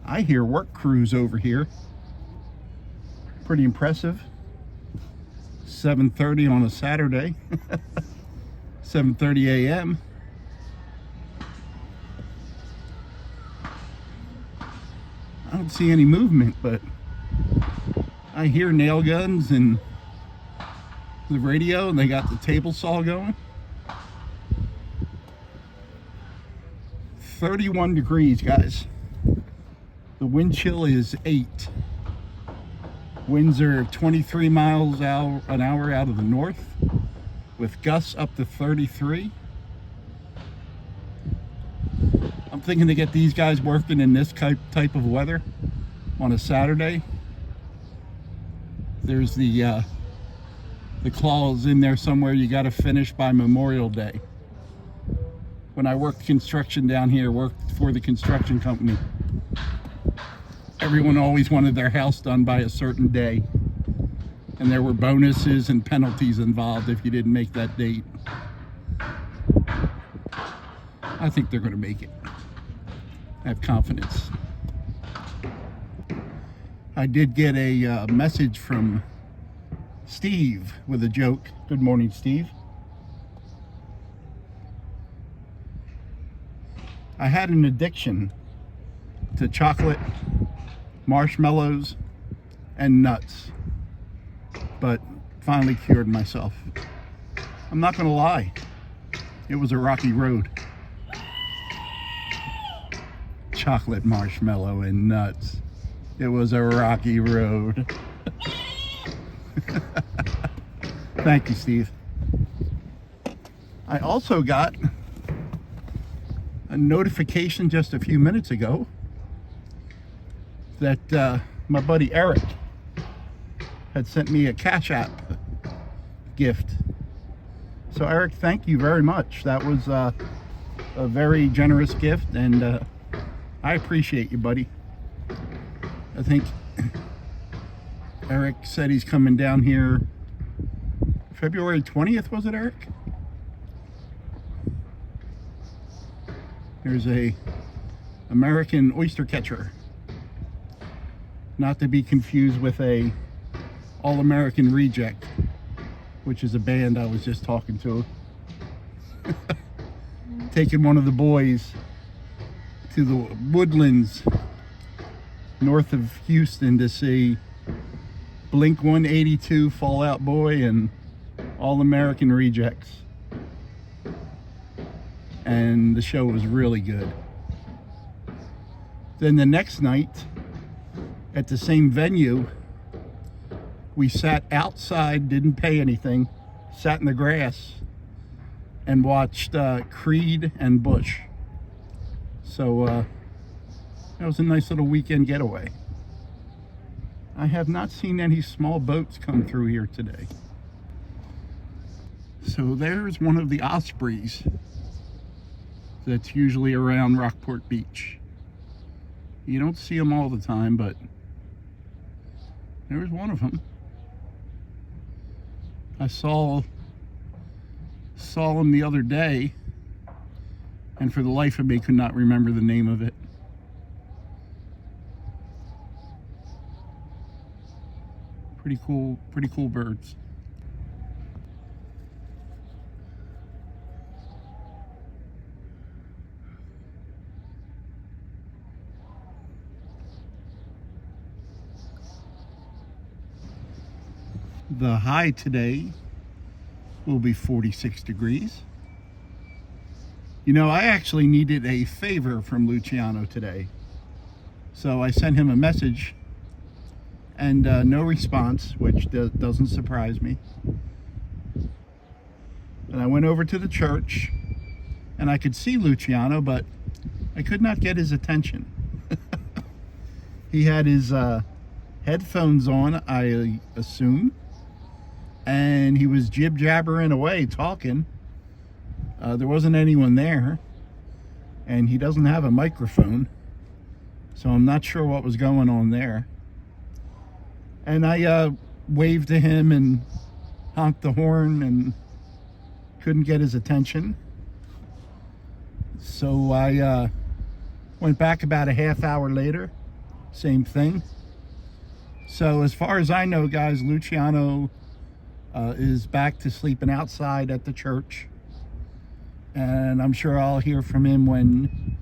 I hear work crews over here. Pretty impressive. 7:30 on a Saturday. 7:30 a.m. I don't see any movement, but I hear nail guns and the radio, and they got the table saw going. 31 degrees, guys. The wind chill is 8. Winds are 23 miles an hour out of the north, with gusts up to 33. I'm thinking to get these guys working in this type of weather on a Saturday. There's the clause in there somewhere, you got to finish by Memorial Day. When I worked construction down here, worked for the construction company, everyone always wanted their house done by a certain day, and there were bonuses and penalties involved if you didn't make that date. I think they're going to make it. I have confidence. I did get a message from Steve with a joke. Good morning, Steve. I had an addiction to chocolate, marshmallows, and nuts, but finally cured myself. I'm not gonna lie, it was a rocky road. Chocolate, marshmallow, and nuts. It was a rocky road. Thank you, Steve. I also got a notification just a few minutes ago that my buddy Eric had sent me a Cash App gift. So Eric, thank you very much. That was a very generous gift, and I appreciate you, buddy. I think Eric said he's coming down here February 20th, was it, Eric? There's a American oyster catcher, not to be confused with a All-American Reject, which is a band I was just talking to. Taking one of the boys to the woodlands north of Houston to see Blink 182, Fall Out Boy, and All-American Rejects. And the show was really good. Then the next night, at the same venue, we sat outside, didn't pay anything, sat in the grass, and watched Creed and Bush. So that was a nice little weekend getaway. I have not seen any small boats come through here today. So there's one of the ospreys that's usually around Rockport Beach. You don't see them all the time, but there's one of them. I saw him the other day, and for the life of me could not remember the name of it. Pretty cool birds. The high today will be 46 degrees. You know, I actually needed a favor from Luciano today. So I sent him a message, and no response, which doesn't surprise me. And I went over to the church, and I could see Luciano, but I could not get his attention. He had his headphones on, I assume, and he was jib-jabbering away, talking. There wasn't anyone there, and he doesn't have a microphone, so I'm not sure what was going on there. And I waved to him and honked the horn and couldn't get his attention. So I went back about a half hour later, same thing. So as far as I know, guys, Luciano is back to sleeping outside at the church, and I'm sure I'll hear from him when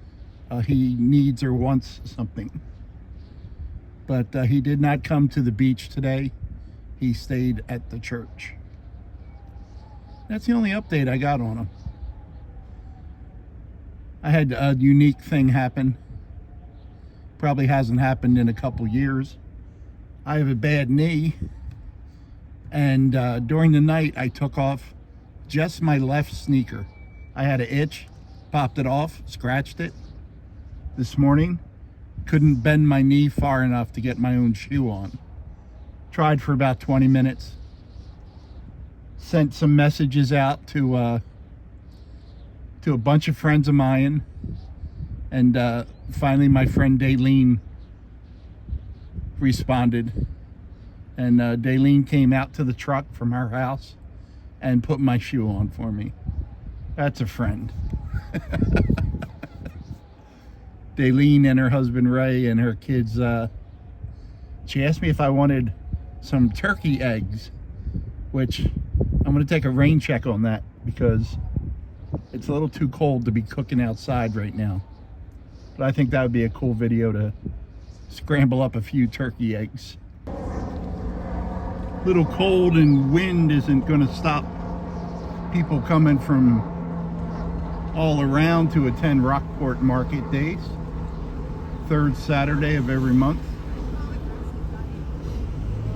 he needs or wants something. But he did not come to the beach today. He stayed at the church. That's the only update I got on him. I had a unique thing happen. Probably hasn't happened in a couple years. I have a bad knee, and during the night I took off just my left sneaker. I had an itch, popped it off, scratched it. This morning, couldn't bend my knee far enough to get my own shoe on. Tried for about 20 minutes. Sent some messages out to a bunch of friends of mine, and finally my friend Daylene responded, and Daylene came out to the truck from her house and put my shoe on for me. That's a friend. Daylene and her husband Ray and her kids, she asked me if I wanted some turkey eggs, which I'm going to take a rain check on that because it's a little too cold to be cooking outside right now. But I think that would be a cool video to scramble up a few turkey eggs. Little cold and wind isn't going to stop people coming from all around to attend Rockport market days. Third Saturday of every month.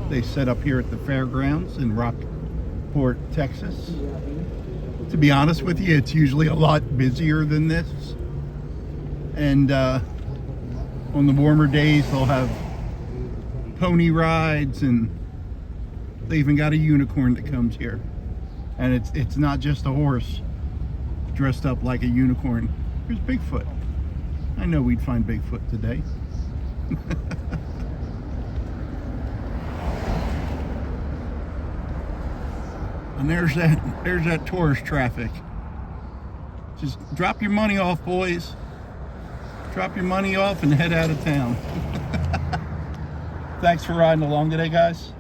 They set up here at the fairgrounds in Rockport, Texas. To be honest with you, it's usually a lot busier than this. And on the warmer days, they'll have pony rides, and they even got a unicorn that comes here. And it's not just a horse dressed up like a unicorn. Here's Bigfoot. I know we'd find Bigfoot today. And there's that tourist traffic. Just drop your money off, boys. Drop your money off and head out of town. Thanks for riding along today, guys.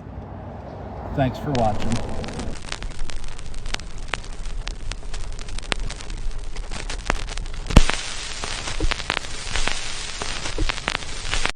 Thanks for watching.